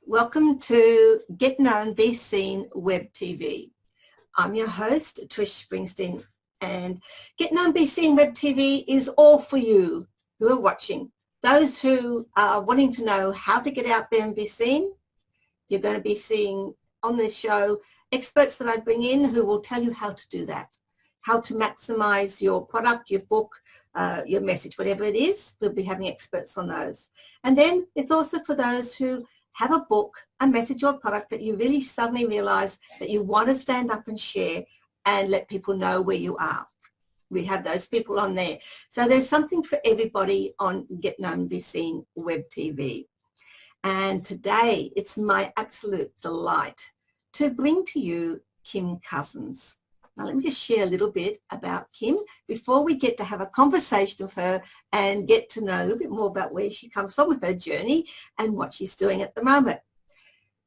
Welcome to Get Known, Be Seen Web TV. I'm your host, Trish Springsteen, and Get Known, Be Seen Web TV is all for you who are watching. Those who are wanting to know how to get out there and be seen, you're going to be seeing on this show experts that I bring in who will tell you how to do that, how to maximize your product, your book, your message, whatever it is. We'll be having experts on those. And then it's also for those who have a book, a message or a product that you really suddenly realize that you want to stand up and share and let people know where you are. We have those people on there. So there's something for everybody on Get Known, Be Seen Web TV. And today it's my absolute delight to bring to you Kym Cousins. Now, let me just share a little bit about Kym before we get to have a conversation with her and get to know a little bit more about where she comes from with her journey and what she's doing at the moment.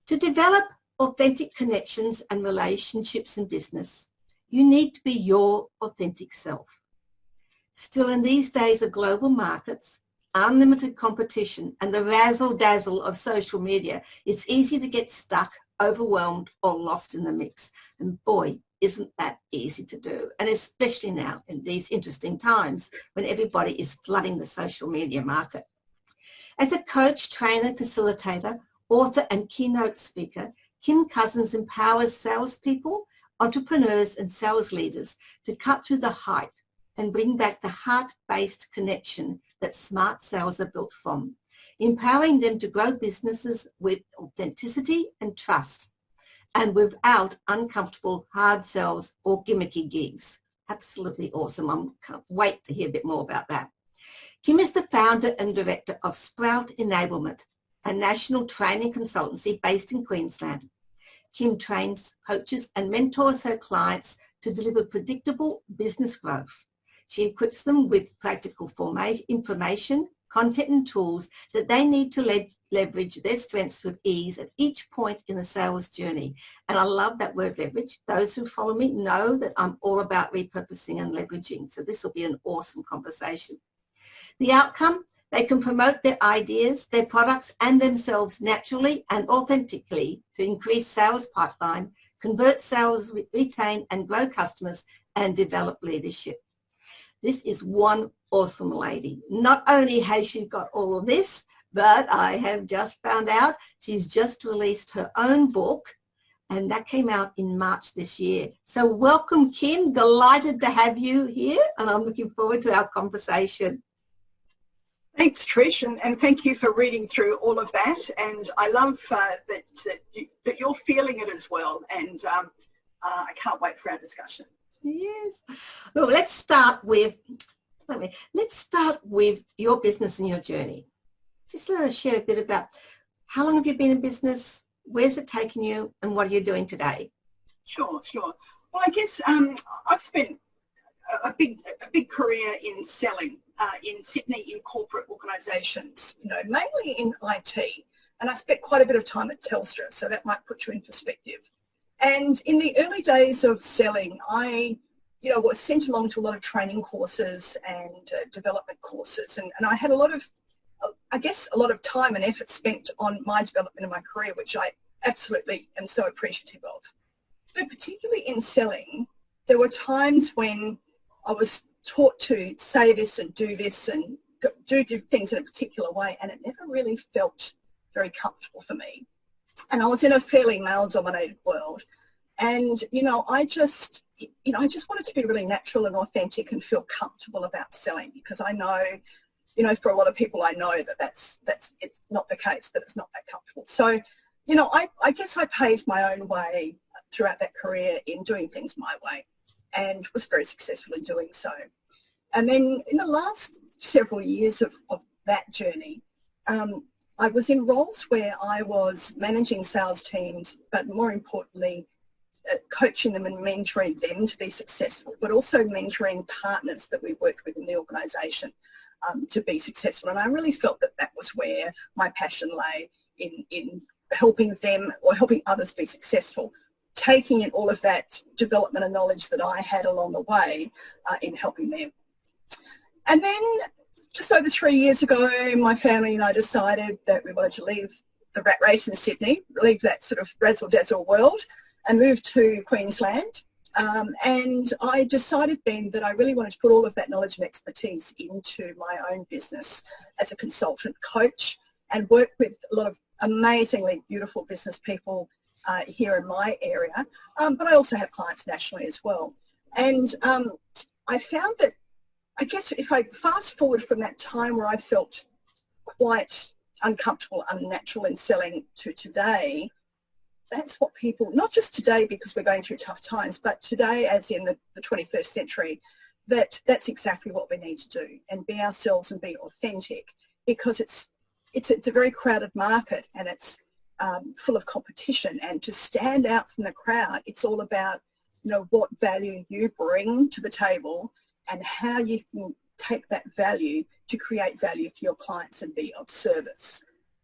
To develop authentic connections and relationships in business, you need to be your authentic self. Still, in these days of global markets, unlimited competition, and the razzle-dazzle of social media, it's easy to get stuck, overwhelmed, or lost in the mix. And boy, isn't that easy to do, and especially now in these interesting times when everybody is flooding the social media market. As a coach, trainer, facilitator, author, and keynote speaker, Kym Cousins empowers salespeople, entrepreneurs, and sales leaders to cut through the hype and bring back the heart-based connection that smart sales are built from, empowering them to grow businesses with authenticity and trust, and without uncomfortable hard sells or gimmicky gigs. Absolutely awesome. I can't wait to hear a bit more about that. Kym is the founder and director of Sprout Enablement, a national training consultancy based in Queensland. Kym trains, coaches, and mentors her clients to deliver predictable business growth. She equips them with practical information, content, and tools that they need to leverage their strengths with ease at each point in the sales journey. And I love that word, leverage. Those who follow me know that I'm all about repurposing and leveraging. So this will be an awesome conversation. The outcome, they can promote their ideas, their products, and themselves naturally and authentically to increase sales pipeline, convert sales, retain and grow customers, and develop leadership. This is one awesome lady. Not only has she got all of this, but I have just found out she's just released her own book, and that came out in March this year. So welcome, Kym. Delighted to have you here, and I'm looking forward to our conversation. Thanks, Trish, and thank you for reading through all of that. And I love that you're feeling it as well, and I can't wait for our discussion. Yes. Well, let's start with your business and your journey. Just let us share a bit about how long have you been in business, where's it taken you, and what are you doing today? Sure. Well, I guess I've spent a big career in selling in Sydney in corporate organisations, mainly in IT, and I spent quite a bit of time at Telstra, so that might put you in perspective. And in the early days of selling, I was sent along to a lot of training courses and development courses, and I had a lot of time and effort spent on my development of my career, which I absolutely am so appreciative of. But particularly in selling, there were times when I was taught to say this and do things in a particular way, and it never really felt very comfortable for me. And I was in a fairly male-dominated world, and I just wanted to be really natural and authentic and feel comfortable about selling, because I know, for a lot of people, I know that's it's not the case, that it's not that comfortable. So, I guess I paved my own way throughout that career in doing things my way, and was very successful in doing so. And then in the last several years of that journey, I was in roles where I was managing sales teams, but more importantly, coaching them and mentoring them to be successful, but also mentoring partners that we worked with in the organisation to be successful. And I really felt that was where my passion lay, in helping them or helping others be successful, taking in all of that development and knowledge that I had along the way in helping them. And then just over 3 years ago, my family and I decided that we wanted to leave the rat race in Sydney, leave that sort of razzle-dazzle world and move to Queensland. And I decided then that I really wanted to put all of that knowledge and expertise into my own business as a consultant coach and work with a lot of amazingly beautiful business people here in my area. But I also have clients nationally as well. And I found that, I guess if I fast forward from that time where I felt quite uncomfortable, unnatural in selling to today, that's what people, not just today because we're going through tough times, but today as in the 21st century, that's exactly what we need to do and be ourselves and be authentic, because it's a very crowded market and it's full of competition, and to stand out from the crowd, it's all about, you know, what value you bring to the table and how you can take that value to create value for your clients and be of service.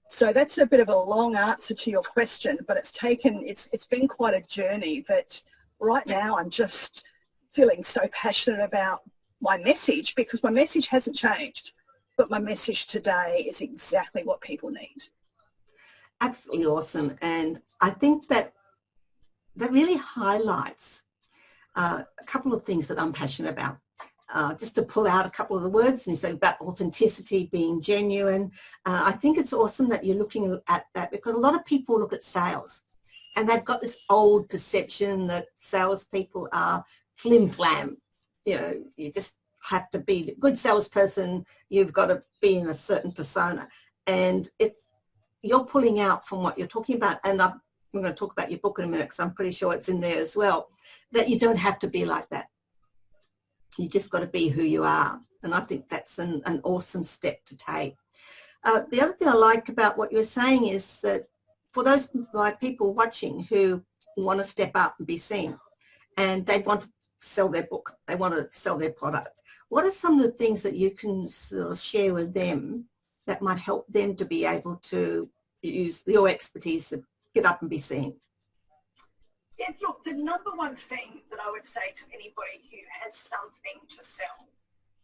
So that's a bit of a long answer to your question, but it's been quite a journey that right now I'm just feeling so passionate about my message, because my message hasn't changed, but my message today is exactly what people need. Absolutely awesome. And I think that really highlights a couple of things that I'm passionate about. Just to pull out a couple of the words, and you say about authenticity, being genuine. I think it's awesome that you're looking at that, because a lot of people look at sales and they've got this old perception that salespeople are flim-flam. You know, you just have to be a good salesperson, you've got to be in a certain persona. And you're pulling out from what you're talking about, and I'm going to talk about your book in a minute because I'm pretty sure it's in there as well, that you don't have to be like that. You just got to be who you are. And I think that's an awesome step to take. The other thing I like about what you're saying is that for those like people watching who want to step up and be seen, and they want to sell their book, they want to sell their product, what are some of the things that you can sort of share with them that might help them to be able to use your expertise to get up and be seen? Yeah, look, the number one thing that I would say to anybody who has something to sell,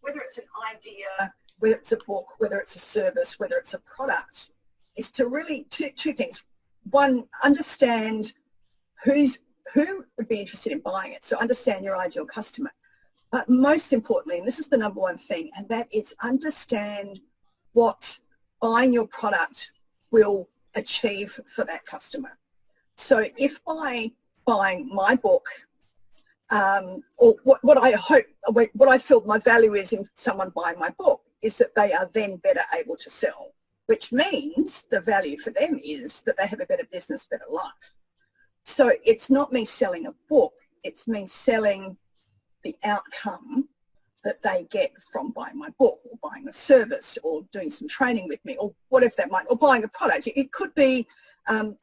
whether it's an idea, whether it's a book, whether it's a service, whether it's a product, is to really, two things. One, understand who would be interested in buying it. So understand your ideal customer. But most importantly, and this is the number one thing, and that is understand what buying your product will achieve for that customer. So if by buying my book, or what I feel my value is in someone buying my book is that they are then better able to sell, which means the value for them is that they have a better business, better life. So it's not me selling a book, it's me selling the outcome that they get from buying my book or buying a service or doing some training with me or whatever that might, or buying a product. It could be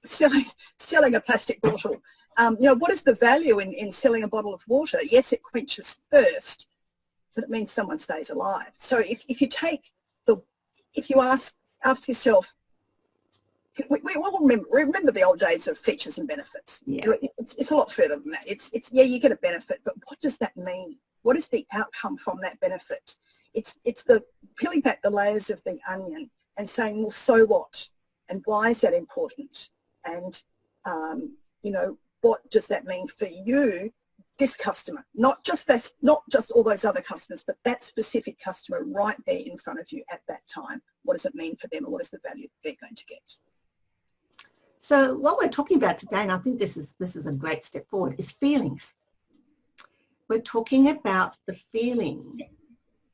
selling a plastic bottle. You know, what is the value in selling a bottle of water? Yes, it quenches thirst, but it means someone stays alive. So if you ask yourself, we all remember the old days of features and benefits. Yeah. It's a lot further than that. It's yeah, you get a benefit, but what does that mean? What is the outcome from that benefit? It's the peeling back the layers of the onion and saying, well, so what? And why is that important? And you know, what does that mean for you, this customer? Not just all those other customers, but that specific customer right there in front of you at that time. What does it mean for them, and what is the value they're going to get? So what we're talking about today, and I think this is a great step forward, is feelings. We're talking about the feeling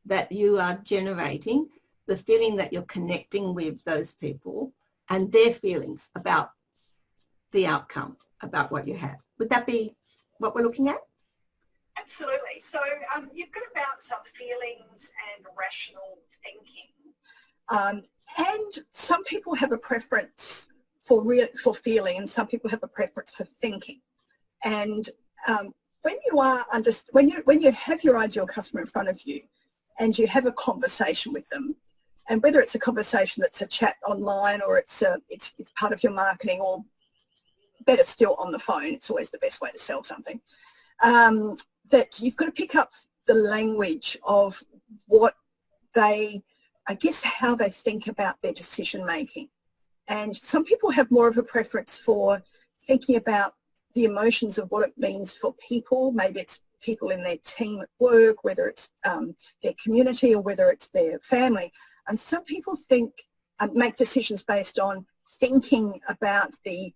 that you are generating, the feeling that you're connecting with those people and their feelings about the outcome, about what you have. Would that be what we're looking at? Absolutely. So you've got about some feelings and rational thinking. And some people have a preference for feeling, and some people have a preference for thinking. And when you have your ideal customer in front of you and you have a conversation with them, and whether it's a conversation that's a chat online or it's part of your marketing, or better still on the phone, it's always the best way to sell something, that you've got to pick up the language of what they, I guess, how they think about their decision making. And some people have more of a preference for thinking about the emotions of what it means for people. Maybe it's people in their team at work, whether it's their community or whether it's their family. And some people think, make decisions based on thinking about the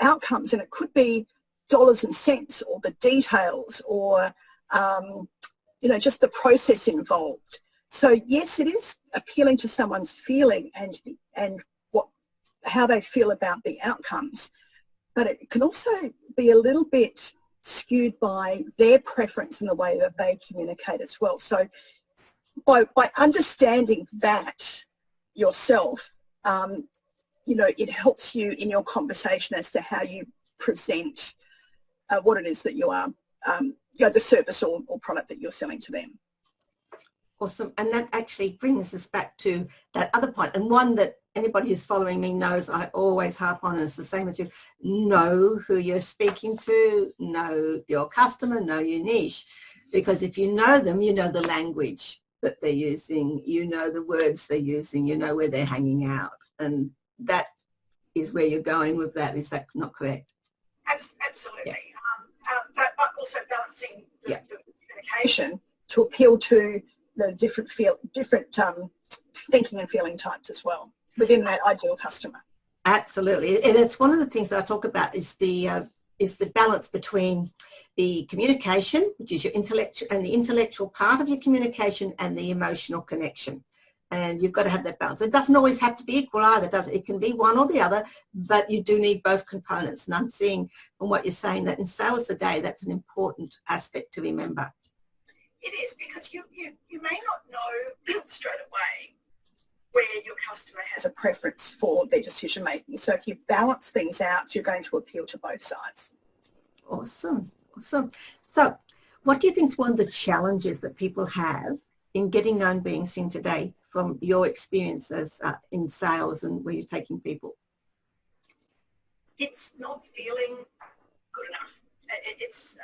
outcomes, and it could be dollars and cents or the details or, you know, just the process involved. So yes, it is appealing to someone's feeling and how they feel about the outcomes, but it can also be a little bit skewed by their preference and the way that they communicate as well. So by understanding that yourself, you know, it helps you in your conversation as to how you present what it is that you are, you know, the service or product that you're selling to them. Awesome. And that actually brings us back to that other point, and one that anybody who's following me knows I always harp on, and it's the same as you. Know who you're speaking to, know your customer, know your niche, because if you know them, you know the language that they're using, you know the words they're using, you know where they're hanging out, and that is where you're going with that. Is that not correct? Absolutely. Yeah. But also balancing the communication to appeal to the different thinking and feeling types as well within that ideal customer. Absolutely, and it's one of the things that I talk about is the balance between the communication, which is your intellectual and the intellectual part of your communication, and the emotional connection. And you've got to have that balance. It doesn't always have to be equal either, does it? It can be one or the other, but you do need both components. And I'm seeing from what you're saying that in sales today, that's an important aspect to remember. It is, because you may not know straight away where your customer has a preference for their decision making. So if you balance things out, you're going to appeal to both sides. Awesome, awesome. So what do you think is one of the challenges that people have in getting known, being seen today, from your experiences in sales and where you're taking people? It's not feeling good enough. It's,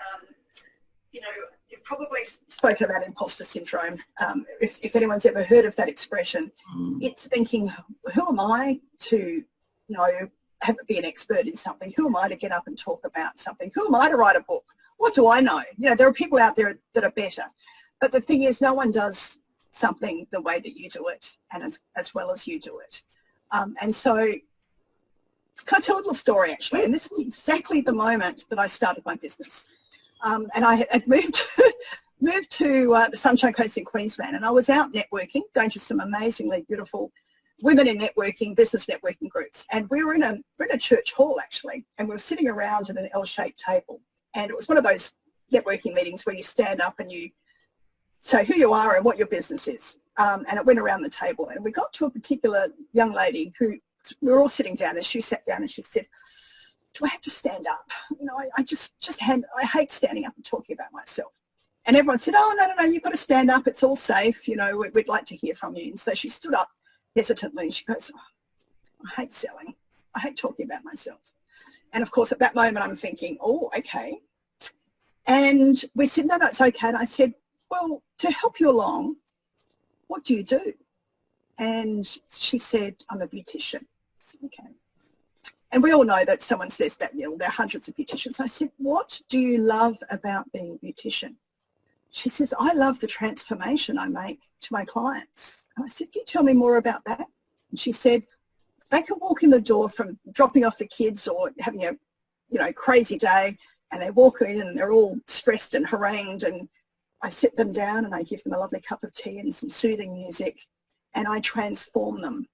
you know, you've probably spoken about imposter syndrome. If anyone's ever heard of that expression, it's thinking, who am I to be an expert in something? Who am I to get up and talk about something? Who am I to write a book? What do I know? You know, there are people out there that are better. But the thing is, no one does something the way that you do it and as well as you do it. And so, can I tell a little story actually? And this is exactly the moment that I started my business. And I had moved to the Sunshine Coast in Queensland, and I was out networking, going to some amazingly beautiful women in networking, business networking groups. And we were in a church hall actually, and we were sitting around at an L-shaped table. And it was one of those networking meetings where you stand up and you say who you are and what your business is. And it went around the table, and we got to a particular young lady who, we were all sitting down, and she sat down and she said, do I have to stand up? You know, I hate standing up and talking about myself. And everyone said, oh, no, you've got to stand up. It's all safe. You know, we'd like to hear from you. And so she stood up hesitantly and she goes, oh, I hate selling. I hate talking about myself. And of course, at that moment, I'm thinking, oh, okay. And we said, no, it's okay. And I said, well, to help you along, what do you do? And she said, I'm a beautician. I said, okay. And we all know that someone says that, you know, there are hundreds of beauticians. I said, what do you love about being a beautician? She says, I love the transformation I make to my clients. And I said, can you tell me more about that? And she said, they can walk in the door from dropping off the kids or having a crazy day, and they walk in and they're all stressed and harangued, and I sit them down and I give them a lovely cup of tea and some soothing music, and I transform them,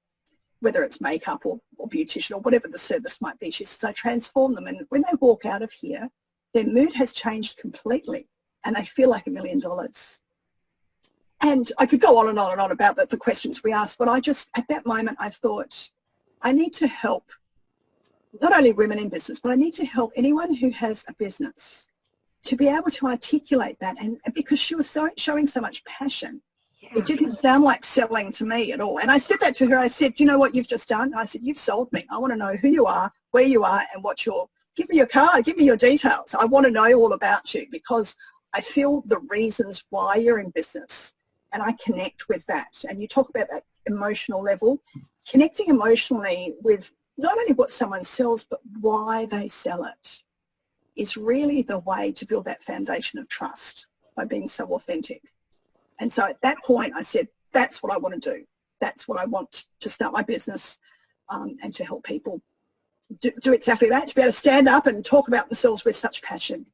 whether it's makeup or beautician or whatever the service might be. She says, I transform them, and when they walk out of here, their mood has changed completely and they feel like $1 million. And I could go on and on and on about the questions we asked, but at that moment, I thought, I need to help not only women in business, but I need to help anyone who has a business to be able to articulate that. And because she was showing so much passion, it didn't sound like selling to me at all. And I said that to her. I said, do you know what you've just done? I said, you've sold me. I want to know who you are, where you are, and give me your card, give me your details. I want to know all about you, because I feel the reasons why you're in business and I connect with that. And you talk about that emotional level. connecting emotionally with not only what someone sells, but why they sell it is really the way to build that foundation of trust by being so authentic. And so at that point I said, that's what I want to do. That's what I want to start my business and to help people do exactly that, to be able to stand up and talk about themselves with such passion.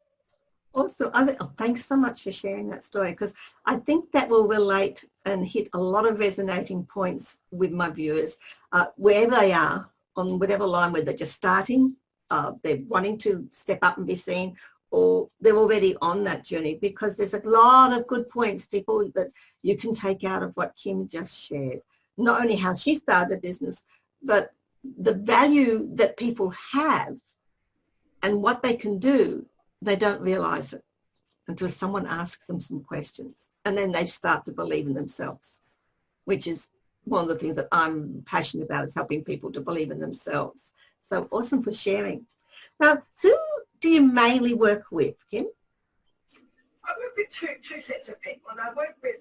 Also, thanks so much for sharing that story, because I think that will relate and hit a lot of resonating points with my viewers, wherever they are, on whatever line, where they're just starting, they're wanting to step up and be seen, or they're already on that journey, because there's a lot of good points, people, that you can take out of what Kym just shared. Not only how she started a business, but the value that people have and what they can do. They don't realise it until someone asks them some questions, and then they start to believe in themselves, which is one of the things that I'm passionate about, is helping people to believe in themselves. So awesome for sharing. Now, who do you mainly work with, Kym? I work with two sets of people, and I work with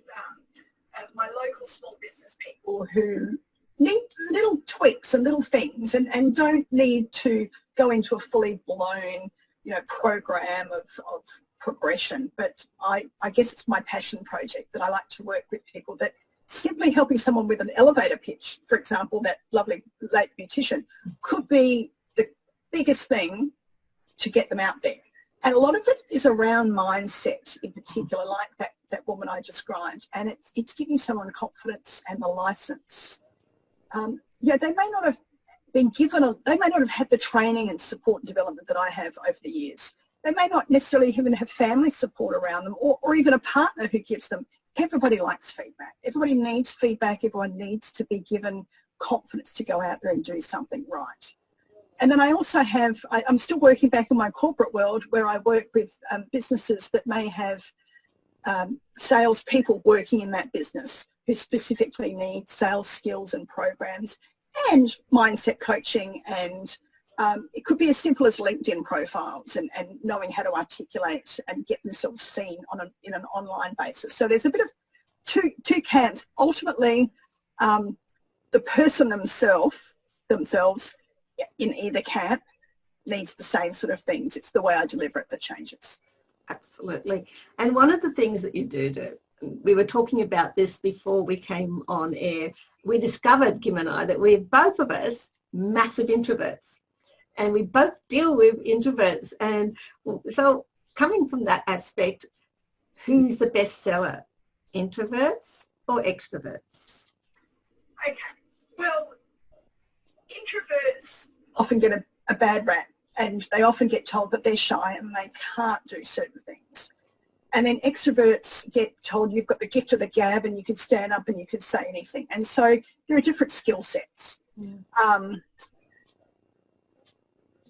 my local small business people who need little tweaks and little things, and don't need to go into a fully blown program of progression. But I guess it's my passion project that I like to work with people that simply helping someone with an elevator pitch, for example, that lovely late beautician, could be the biggest thing to get them out there. And a lot of it is around mindset in particular, like that woman I described. And it's giving someone confidence and the license. They may not have been given, they may not have had the training and support and development that I have over the years. They may not necessarily even have family support around them, or even a partner who gives them. Everybody likes feedback. Everybody needs feedback. Everyone needs to be given confidence to go out there and do something right. And then I also have, I'm still working back in my corporate world, where I work with businesses that may have salespeople working in that business who specifically need sales skills and programs and mindset coaching, and it could be as simple as LinkedIn profiles and knowing how to articulate and get themselves seen in an online basis. So there's a bit of two camps. Ultimately, the person themselves in either camp needs the same sort of things. It's the way I deliver it that changes. Absolutely. And one of the things that you do, we were talking about this before we came on air, we discovered, Kym and I, that we're both of us massive introverts, and we both deal with introverts. And so coming from that aspect, who's the best seller, introverts or extroverts? Okay, well, introverts often get a bad rap, and they often get told that they're shy and they can't do certain things. And then extroverts get told you've got the gift of the gab and you can stand up and you can say anything. And so there are different skill sets.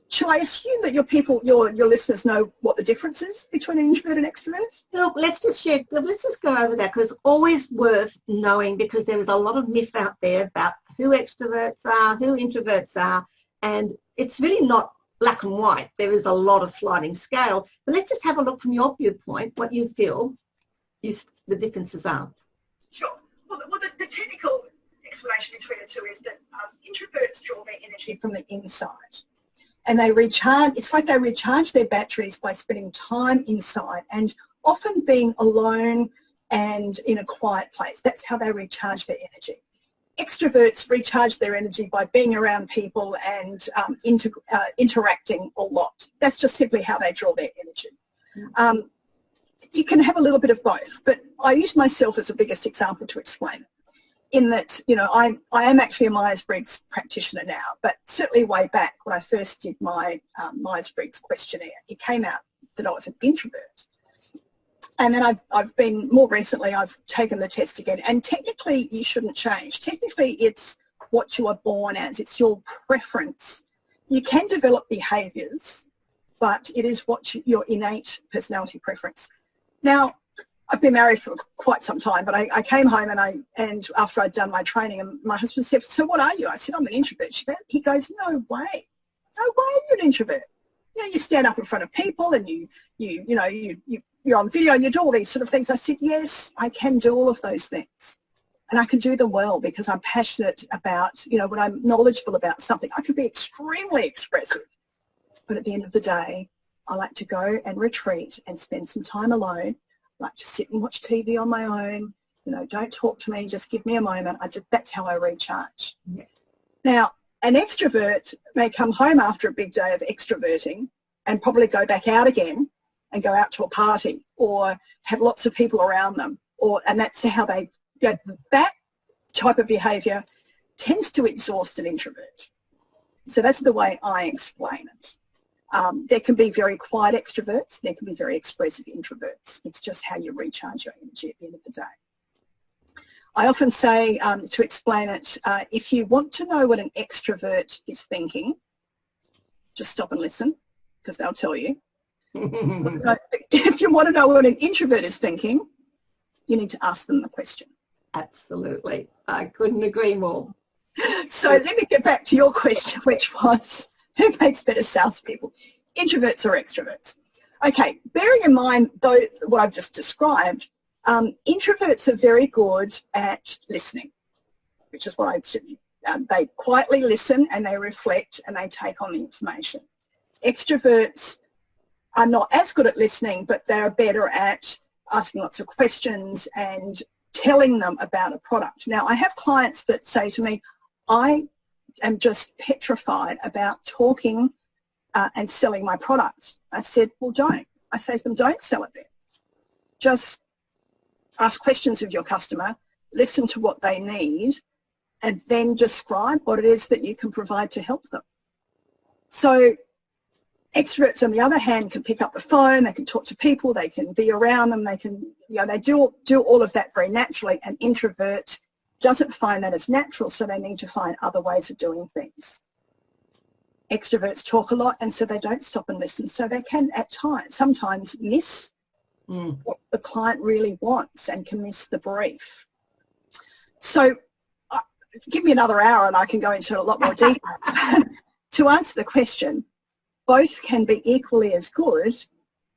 Should I assume that your listeners know what the difference is between an introvert and extrovert? Look, let's just go over that, because it's always worth knowing, because there is a lot of myth out there about who extroverts are, who introverts are, and it's really not black and white. There is a lot of sliding scale. But let's just have a look from your viewpoint, what you feel the differences are. Sure. Well, the technical explanation between the two is that introverts draw their energy from the inside. And they recharge, it's like they recharge their batteries by spending time inside and often being alone and in a quiet place. That's how they recharge their energy. Extroverts recharge their energy by being around people and interacting a lot. That's just simply how they draw their energy. You can have a little bit of both, but I use myself as the biggest example to explain it. In that, I am actually a Myers-Briggs practitioner now, but certainly way back when I first did my Myers-Briggs questionnaire, it came out that I was an introvert. And then I've been, more recently, I've taken the test again, and technically you shouldn't change. Technically it's what you are born as, it's your preference. You can develop behaviours, but it is your innate personality preference. Now, I've been married for quite some time, but I came home and after I'd done my training, and my husband said, "So what are you?" I said, "I'm an introvert." He goes, "No way. No way you're an introvert. You stand up in front of people and you're on video and you do all these sort of things." I said, "Yes, I can do all of those things." And I can do them well because I'm passionate about, you know, when I'm knowledgeable about something, I can be extremely expressive. But at the end of the day, I like to go and retreat and spend some time alone. I like to sit and watch TV on my own. You know, don't talk to me, just give me a moment. That's how I recharge. Yeah. Now, an extrovert may come home after a big day of extroverting and probably go back out again and go out to a party or have lots of people around them. And that's how they, that type of behaviour tends to exhaust an introvert. So that's the way I explain it. There can be very quiet extroverts, there can be very expressive introverts. It's just how you recharge your energy at the end of the day. I often say, to explain it, if you want to know what an extrovert is thinking, just stop and listen, because they'll tell you. If you want to know what an introvert is thinking, you need to ask them the question. Absolutely. I couldn't agree more. So let me get back to your question, which was, who makes better salespeople, introverts or extroverts? Okay, bearing in mind, though, what I've just described, introverts are very good at listening, which is what I said. They quietly listen and they reflect and they take on the information. Extroverts are not as good at listening, but they're better at asking lots of questions and telling them about a product. Now, I have clients that say to me, I am just petrified about talking and selling my product. I said, well, don't. I say to them, don't sell it then. Just ask questions of your customer, listen to what they need, and then describe what it is that you can provide to help them. So extroverts, on the other hand, can pick up the phone, they can talk to people, they can be around them, they can, you know, they do all of that very naturally. An introvert doesn't find that as natural, so they need to find other ways of doing things. Extroverts talk a lot, and so they don't stop and listen, so they can at times, sometimes miss what the client really wants and can miss the brief. So give me another hour and I can go into a lot more detail. To answer the question, both can be equally as good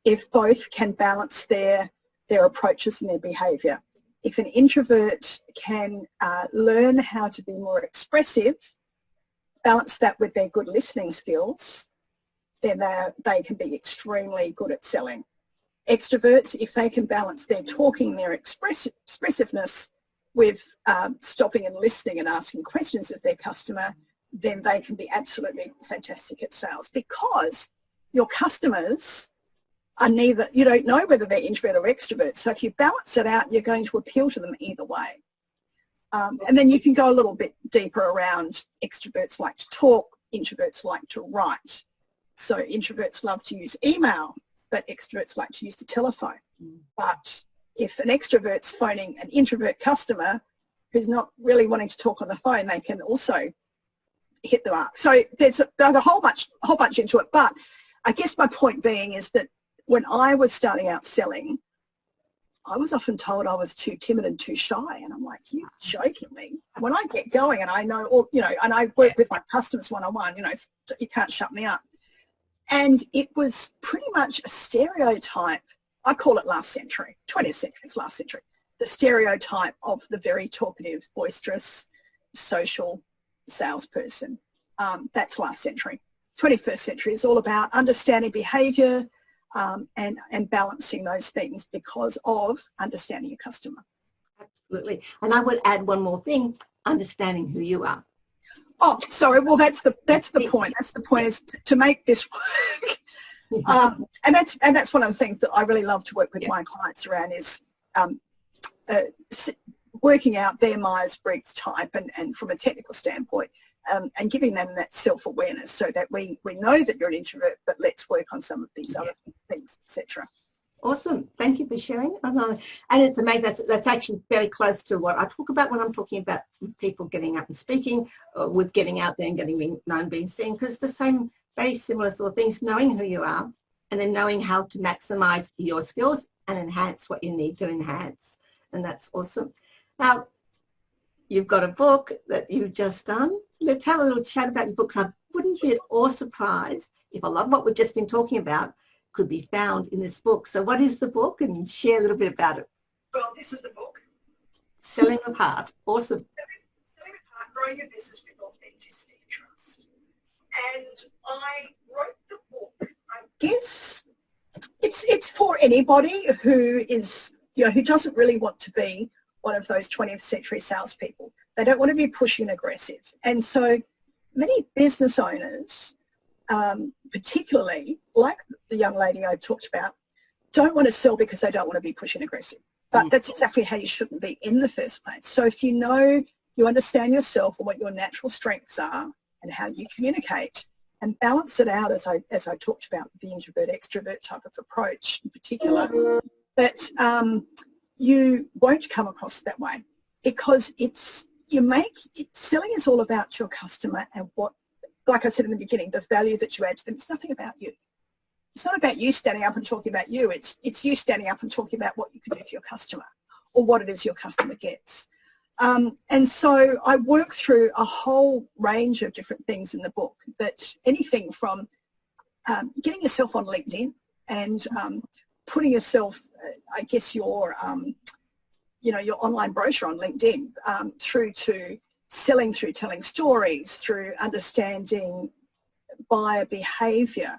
if both can balance their approaches and their behaviour. If an introvert can learn how to be more expressive, balance that with their good listening skills, then they can be extremely good at selling. Extroverts, if they can balance their talking, their expressiveness with stopping and listening and asking questions of their customer, then they can be absolutely fantastic at sales, because your customers are neither, you don't know whether they're introvert or extrovert. So if you balance it out, you're going to appeal to them either way. And then you can go a little bit deeper around extroverts like to talk, introverts like to write. So introverts love to use email, but extroverts like to use the telephone. But if an extrovert's phoning an introvert customer who's not really wanting to talk on the phone, they can also hit the mark. So there's a whole bunch into it. But I guess my point being is that when I was starting out selling, I was often told I was too timid and too shy, and I'm like, you're joking me. When I get going and I know, or, you know, and I work with my customers one-on-one, you know, you can't shut me up. And it was pretty much a stereotype. I call it last century, 20th century, it's last century. The stereotype of the very talkative, boisterous, social salesperson. That's last century. 21st century is all about understanding behaviour and balancing those things because of understanding your customer. Absolutely. And I would add one more thing, understanding who you are. Oh, sorry. Well, that's the point. That's the point, is to make this work. And that's one of the things that I really love to work with my clients around, is working out their Myers-Briggs type and from a technical standpoint, and giving them that self-awareness so that we know that you're an introvert, but let's work on some of these other things, etc. Awesome. Thank you for sharing. And it's amazing. That's actually very close to what I talk about when I'm talking about people getting up and speaking, with getting out there and getting known, being seen, because the same, very similar sort of things, knowing who you are and then knowing how to maximize your skills and enhance what you need to enhance. And that's awesome. Now, you've got a book that you've just done. Let's have a little chat about your books. I wouldn't be at all surprised if a lot of what we've just been talking about could be found in this book. So what is the book, and share a little bit about it? Well, this is the book. Selling with heart. Awesome. Selling with heart, growing your business with authenticity and trust. And I wrote the book, I guess it's for anybody who is, who doesn't really want to be one of those 20th century salespeople. They don't want to be pushy and aggressive. And so many business owners, particularly like the young lady I talked about, don't want to sell because they don't want to be pushy and aggressive. But that's exactly how you shouldn't be in the first place. So if you understand yourself and what your natural strengths are and how you communicate, and balance it out, as I talked about, the introvert-extrovert type of approach in particular, that you won't come across that way, because selling is all about your customer and what, like I said in the beginning, the value that you add to them. It's nothing about you. It's not about you standing up and talking about you. It's you standing up and talking about what you can do for your customer or what it is your customer gets. And so I work through a whole range of different things in the book, that anything from getting yourself on LinkedIn and putting yourself, I guess your online brochure on LinkedIn, through to selling through telling stories, through understanding buyer behaviour,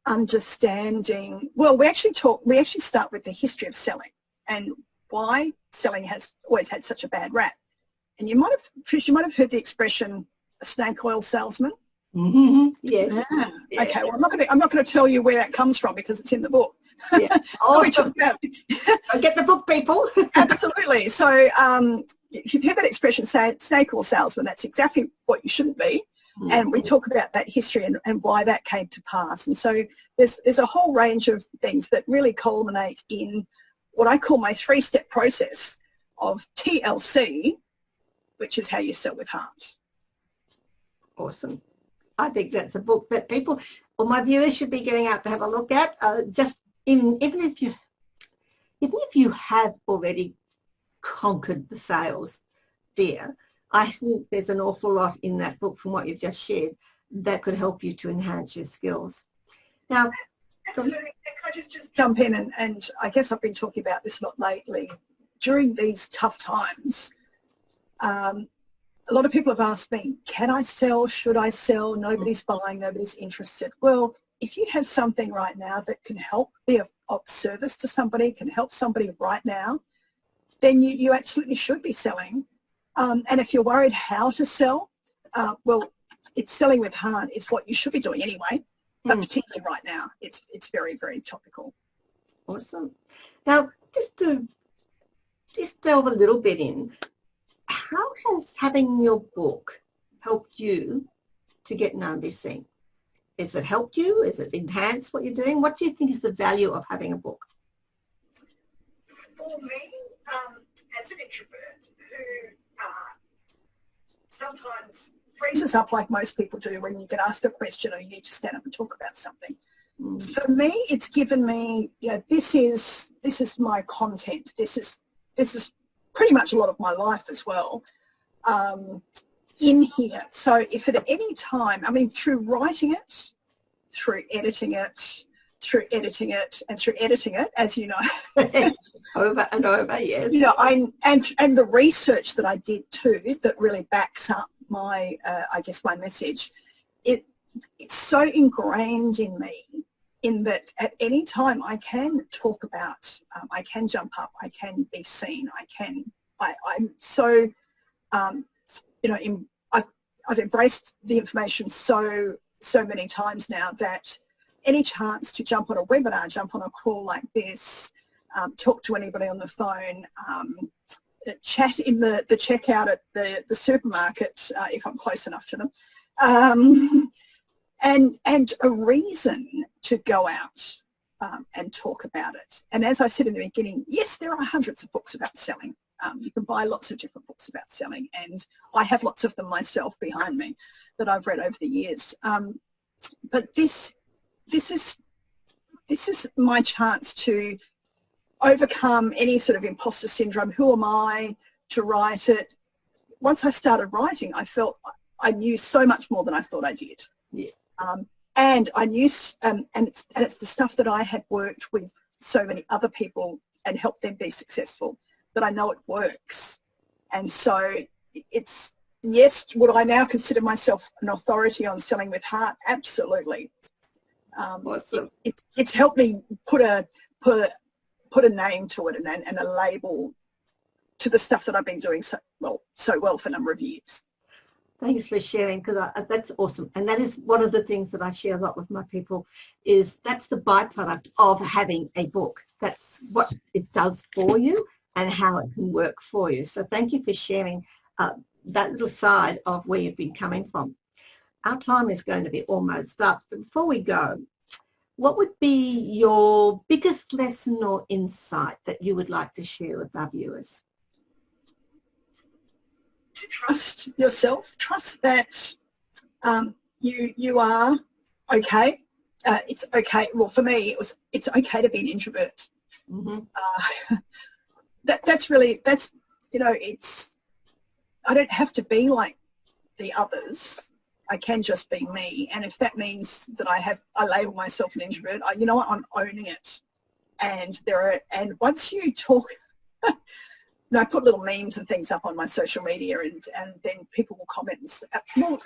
understanding, well, we actually start with the history of selling and why selling has always had such a bad rap. And Trish, you might have heard the expression a snake oil salesman. Mm-hmm. Yes. Yeah. Yes. Okay, well, I'm not going to tell you where that comes from because it's in the book. Yeah. Awesome. Get the book, people. Absolutely. So if you've heard that expression, say snake oil salesman, that's exactly what you shouldn't be. Mm-hmm. And we talk about that history and why that came to pass. And so there's a whole range of things that really culminate in what I call my 3-step process of TLC, which is how you sell with heart. Awesome. I think that's a book that people, or my viewers, should be getting out to have a look at. Even if you have already conquered the sales fear, I think there's an awful lot in that book from what you've just shared that could help you to enhance your skills. Now, absolutely. Can I just jump in and I guess I've been talking about this a lot lately. During these tough times, a lot of people have asked me, can I sell? Should I sell? Nobody's buying, nobody's interested. Well, if you have something right now that can help be of service to somebody, can help somebody right now, then you absolutely should be selling. And if you're worried how to sell, well, it's selling with heart is what you should be doing anyway, but particularly right now, it's very, very topical. Awesome. Now, just delve a little bit in, how has having your book helped you to get known, be seen? Has it helped you? Has it enhanced what you're doing? What do you think is the value of having a book? For me, as an introvert who sometimes freezes up like most people do when you get asked a question or you need to stand up and talk about something. For me, it's given me, this is my content. This is pretty much a lot of my life as well in here. So if at any time, through writing it, through editing it, and through editing it, as you know, over and over, yes. And the research that I did too, that really backs up my, I guess, my message. It's so ingrained in me, in that at any time I can talk about, I can jump up, I can be seen, I'm so, I've embraced the information so many times now that any chance to jump on a webinar, jump on a call like this, talk to anybody on the phone, chat in the checkout at the supermarket if I'm close enough to them, and a reason to go out and talk about it. And as I said in the beginning, yes, there are hundreds of books about selling. You can buy lots of different books about selling, and I have lots of them myself behind me that I've read over the years. But this is my chance to overcome any sort of imposter syndrome. Who am I to write it? Once I started writing, I felt I knew so much more than I thought I did. Yeah. And I knew, and it's the stuff that I had worked with so many other people and helped them be successful. that I know it works. And so it's, yes, would I now consider myself an authority on selling with heart? Absolutely. Awesome. It's helped me put a name to it and a label to the stuff that I've been doing so well for a number of years. Thanks for sharing, because that's awesome. And that is one of the things that I share a lot with my people, is that's the byproduct of having a book. That's what it does for you and how it can work for you. So thank you for sharing that little side of where you've been coming from. Our time is going to be almost up. But before we go, what would be your biggest lesson or insight that you would like to share with our viewers? To trust yourself, trust that you are okay. It's okay. Well, for me, it's okay to be an introvert. Mm-hmm. That's I don't have to be like the others. I can just be me. And if that means that I label myself an introvert, you know what, I'm owning it. And once you talk, I put little memes and things up on my social media, and then people will comment and say, well,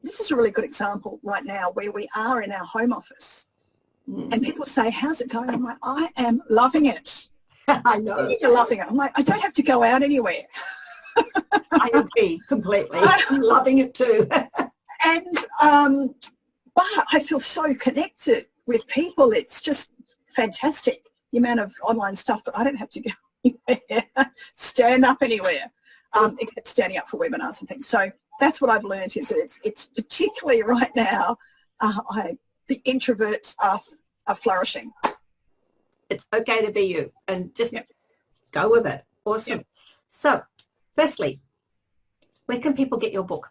this is a really good example right now where we are in our home office. And people say, how's it going? I'm like, I am loving it. I know. You're loving it. I'm like, I don't have to go out anywhere. I agree completely. I'm loving it too. And but I feel so connected with people. It's just fantastic, the amount of online stuff that I don't have to go anywhere, stand up anywhere, except standing up for webinars and things. So that's what I've learned, is that it's particularly right now, the introverts are flourishing. It's okay to be you, and just go with it. Awesome. Yep. So firstly, where can people get your book?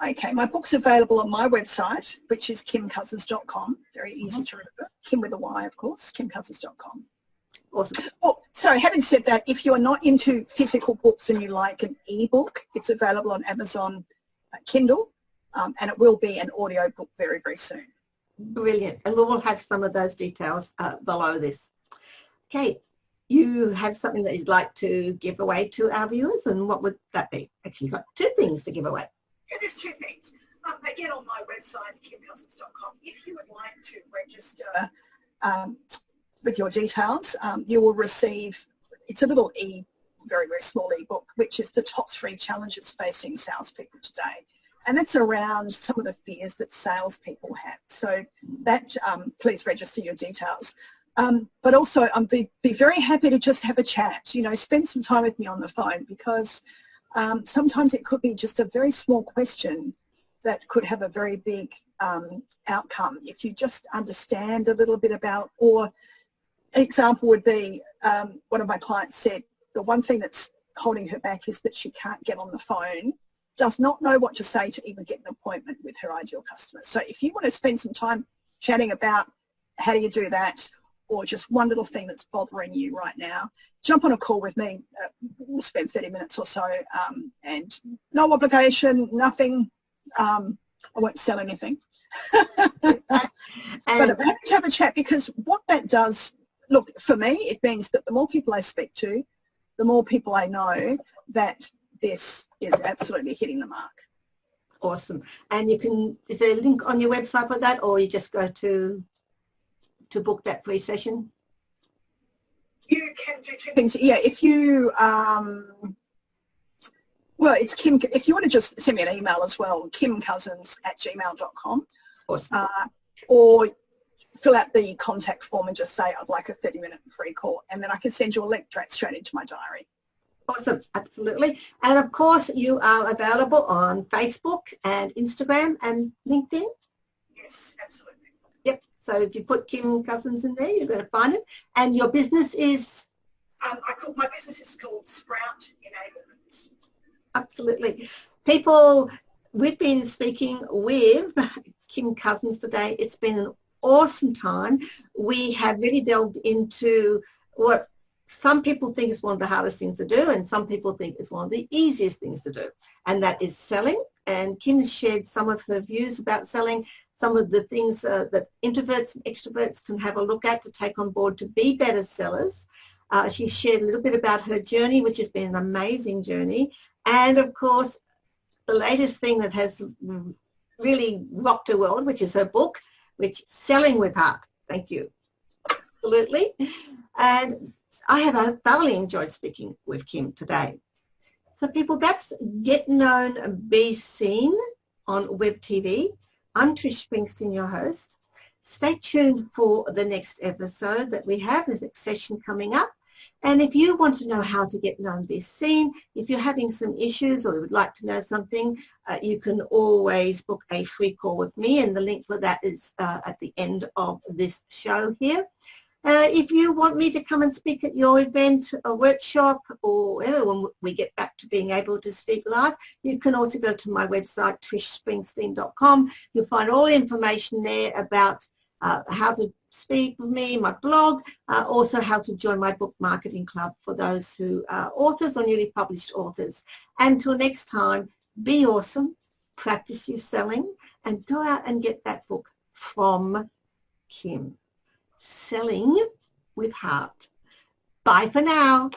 Okay, my book's available on my website, which is kymcousins.com. Very easy to remember. Kim with a Y, of course, kymcousins.com. Awesome. Oh, sorry, having said that, if you're not into physical books and you like an e-book, it's available on Amazon Kindle, and it will be an audio book very, very soon. Brilliant. And we will have some of those details below this. Okay, you have something that you'd like to give away to our viewers, and what would that be? Actually, you've got two things to give away. Yeah, there's two things. Again, on my website, kymcousins.com, if you would like to register with your details, you will receive, it's a little very, very small ebook, which is the top 3 challenges facing salespeople today. And that's around some of the fears that salespeople have. So that, please register your details. But also, be very happy to just have a chat, spend some time with me on the phone, because sometimes it could be just a very small question that could have a very big outcome if you just understand a little bit about, or an example would be, one of my clients said the one thing that's holding her back is that she can't get on the phone, does not know what to say to even get an appointment with her ideal customer. So if you want to spend some time chatting about how do you do that, or just one little thing that's bothering you right now, jump on a call with me. We'll spend 30 minutes or so, and no obligation, nothing. I won't sell anything. But I'm happy to have a chat, because what that does, look, for me, it means that the more people I speak to, the more people I know that this is absolutely hitting the mark. Awesome. And is there a link on your website for that, or you just go to book that free session? You can do two things. Yeah, if you, well, it's Kim, if you want to just send me an email as well, kymcousins@gmail.com. Awesome. Or fill out the contact form and just say, I'd like a 30-minute free call, and then I can send you a link straight into my diary. Awesome, absolutely. And of course, you are available on Facebook and Instagram and LinkedIn? Yes, absolutely. Yep. So if you put Kym Cousins in there, you're going to find it. And your business is? My business is called Sprout Enablement. Absolutely. People, we've been speaking with Kym Cousins today. It's been an awesome time. We have really delved into what some people think is one of the hardest things to do, and some people think is one of the easiest things to do, and that is selling. And Kym has shared some of her views about selling, some of the things that introverts and extroverts can have a look at to take on board to be better sellers. She shared a little bit about her journey, which has been an amazing journey. And of course, the latest thing that has really rocked her world, which is her book, which Selling with Heart. Thank you. Absolutely. And I have thoroughly enjoyed speaking with Kym today. So people, that's Get Known, Be Seen on Web TV. I'm Trish Springsteen, your host. Stay tuned for the next episode that we have. There's a session coming up. And if you want to know how to get known, be seen, if you're having some issues or you would like to know something, you can always book a free call with me, and the link for that is at the end of this show here. If you want me to come and speak at your event, a workshop, or when we get back to being able to speak live, you can also go to my website, trishspringsteen.com. You'll find all the information there about how to speak with me, my blog, also how to join my book marketing club for those who are authors or newly published authors. Until next time, be awesome, practice your selling, and go out and get that book from Kym. Selling with Heart. Bye for now.